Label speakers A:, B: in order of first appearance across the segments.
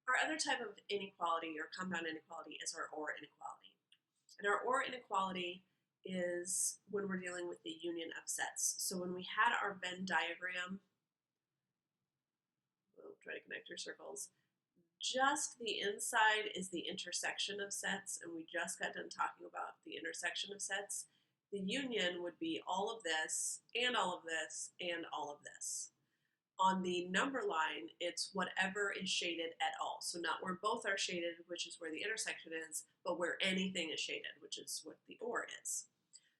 A: Our other type of inequality or compound inequality is our OR inequality. And our OR inequality is when we're dealing with the union of sets. So when we had our Venn diagram, we'll try to connect your circles, just the inside is the intersection of sets, and we just got done talking about the intersection of sets. The union would be all of this, and all of this, and all of this. On the number line, it's whatever is shaded at all. So not where both are shaded, which is where the intersection is, but where anything is shaded, which is what the OR is.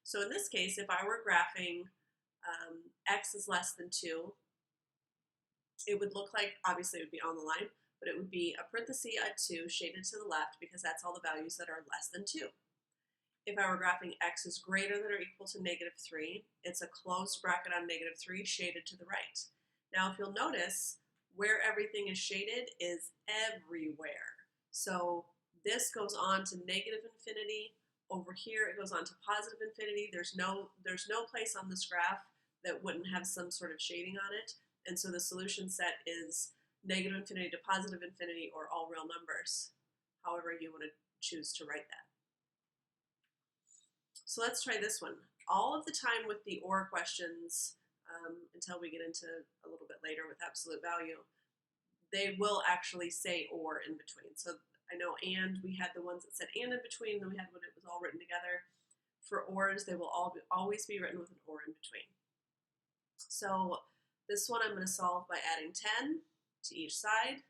A: So in this case, if I were graphing x is less than 2, it would look like, obviously it would be on the line, but it would be a parenthesis at 2 shaded to the left because that's all the values that are less than 2. If I were graphing x is greater than or equal to -3, it's a closed bracket on -3 shaded to the right. Now, if you'll notice, where everything is shaded is everywhere. So this goes on to -infinity. Over here, it goes on to +infinity. There's no place on this graph that wouldn't have some sort of shading on it. And so the solution set is -infinity to +infinity or all real numbers, however you want to choose to write that. So let's try this one. All of the time with the OR questions, until we get into a little bit later with absolute value, they will actually say OR in between. So I know and, we had the ones that said and in between, then we had when it was all written together. For ORs, they will always be written with an OR in between. So this one I'm going to solve by adding 10 to each side.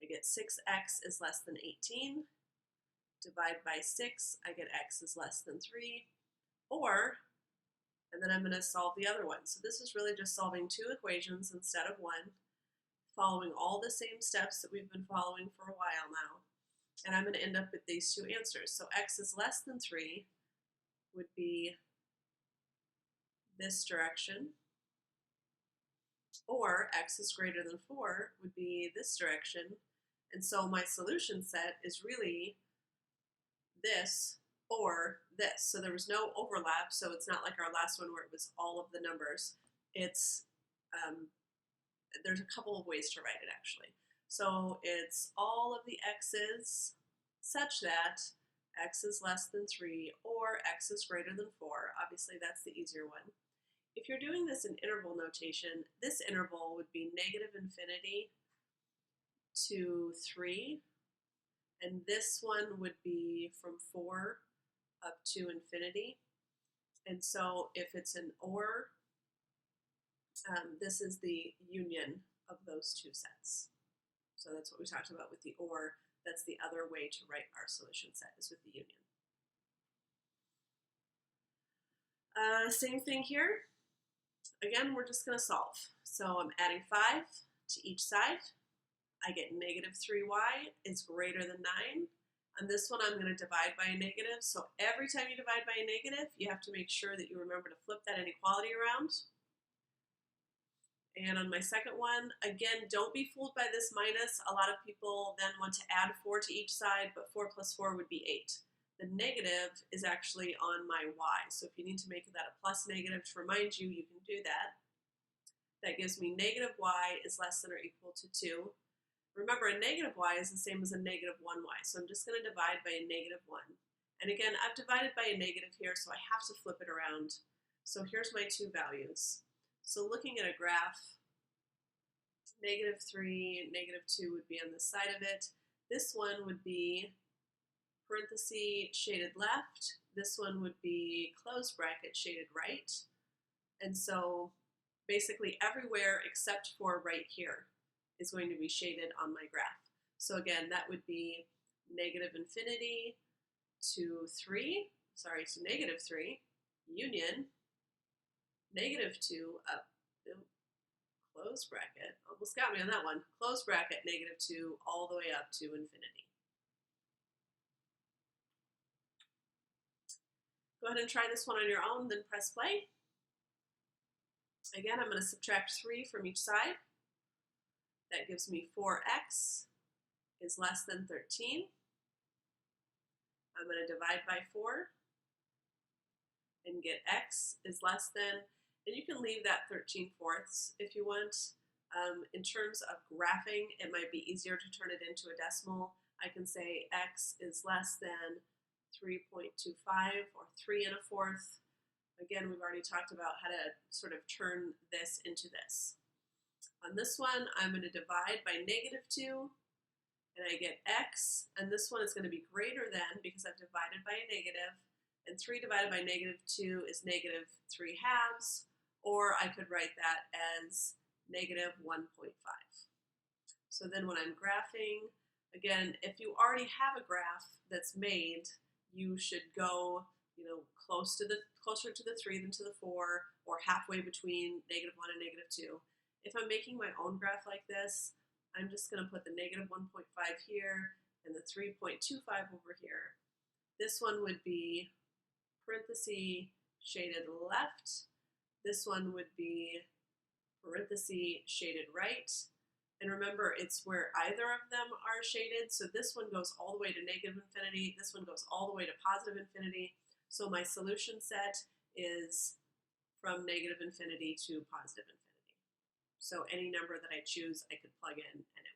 A: I get 6x is less than 18. Divide by 6, I get x is less than 3. Or, and then I'm going to solve the other one. So this is really just solving two equations instead of one, following all the same steps that we've been following for a while now. And I'm going to end up with these two answers. So x is less than 3 would be this direction, or x is greater than 4 would be this direction. And so my solution set is really this or this. So there was no overlap, so it's not like our last one where it was all of the numbers. It's there's a couple of ways to write it actually. So it's all of the x's such that x is less than 3 or x is greater than 4. Obviously that's the easier one. If you're doing this in interval notation, this interval would be -infinity to 3, and this one would be from 4 up to infinity. And so if it's an OR, this is the union of those two sets. So that's what we talked about with the OR. That's the other way to write our solution set, is with the union. Same thing here. Again, we're just going to solve. So I'm adding 5 to each side. I get -3y is greater than 9. On this one, I'm going to divide by a negative. So every time you divide by a negative, you have to make sure that you remember to flip that inequality around. And on my second one, again, don't be fooled by this minus. A lot of people then want to add 4 to each side, but 4 plus 4 would be 8. The negative is actually on my y. So if you need to make that a plus negative to remind you, you can do that. That gives me -y is less than or equal to 2. Remember, a -y is the same as a -1y. So I'm just going to divide by a -1. And again, I've divided by a negative here, so I have to flip it around. So here's my two values. So looking at a graph, -3, -2 would be on the side of it. This one would be parenthesis shaded left. This one would be closed bracket shaded right. And so basically everywhere except for right here is going to be shaded on my graph. So again, that would be -infinity to 3, to -3, union, -2 up, close bracket, almost got me on that one, close bracket, -2 all the way up to infinity. Go ahead and try this one on your own, then press play. Again, I'm going to subtract 3 from each side. That gives me 4x is less than 13. I'm going to divide by 4 and get x is less than, and you can leave that 13/4 if you want. In terms of graphing, it might be easier to turn it into a decimal. I can say x is less than 3.25 or 3 1/4. Again, we've already talked about how to sort of turn this into this. On this one, I'm going to divide by -2, and I get x, and this one is going to be greater than because I've divided by a negative, and 3 divided by -2 is -3/2, or I could write that as -1.5. So then when I'm graphing, again, if you already have a graph that's made, you should go, closer to the 3 than to the 4, or halfway between -1 and -2. If I'm making my own graph like this, I'm just going to put the -1.5 here and the 3.25 over here. This one would be parenthesis shaded left. This one would be parenthesis shaded right. And remember, it's where either of them are shaded. So this one goes all the way to -infinity. This one goes all the way to +infinity. So my solution set is from -infinity to +infinity. So any number that I choose, I could plug in and it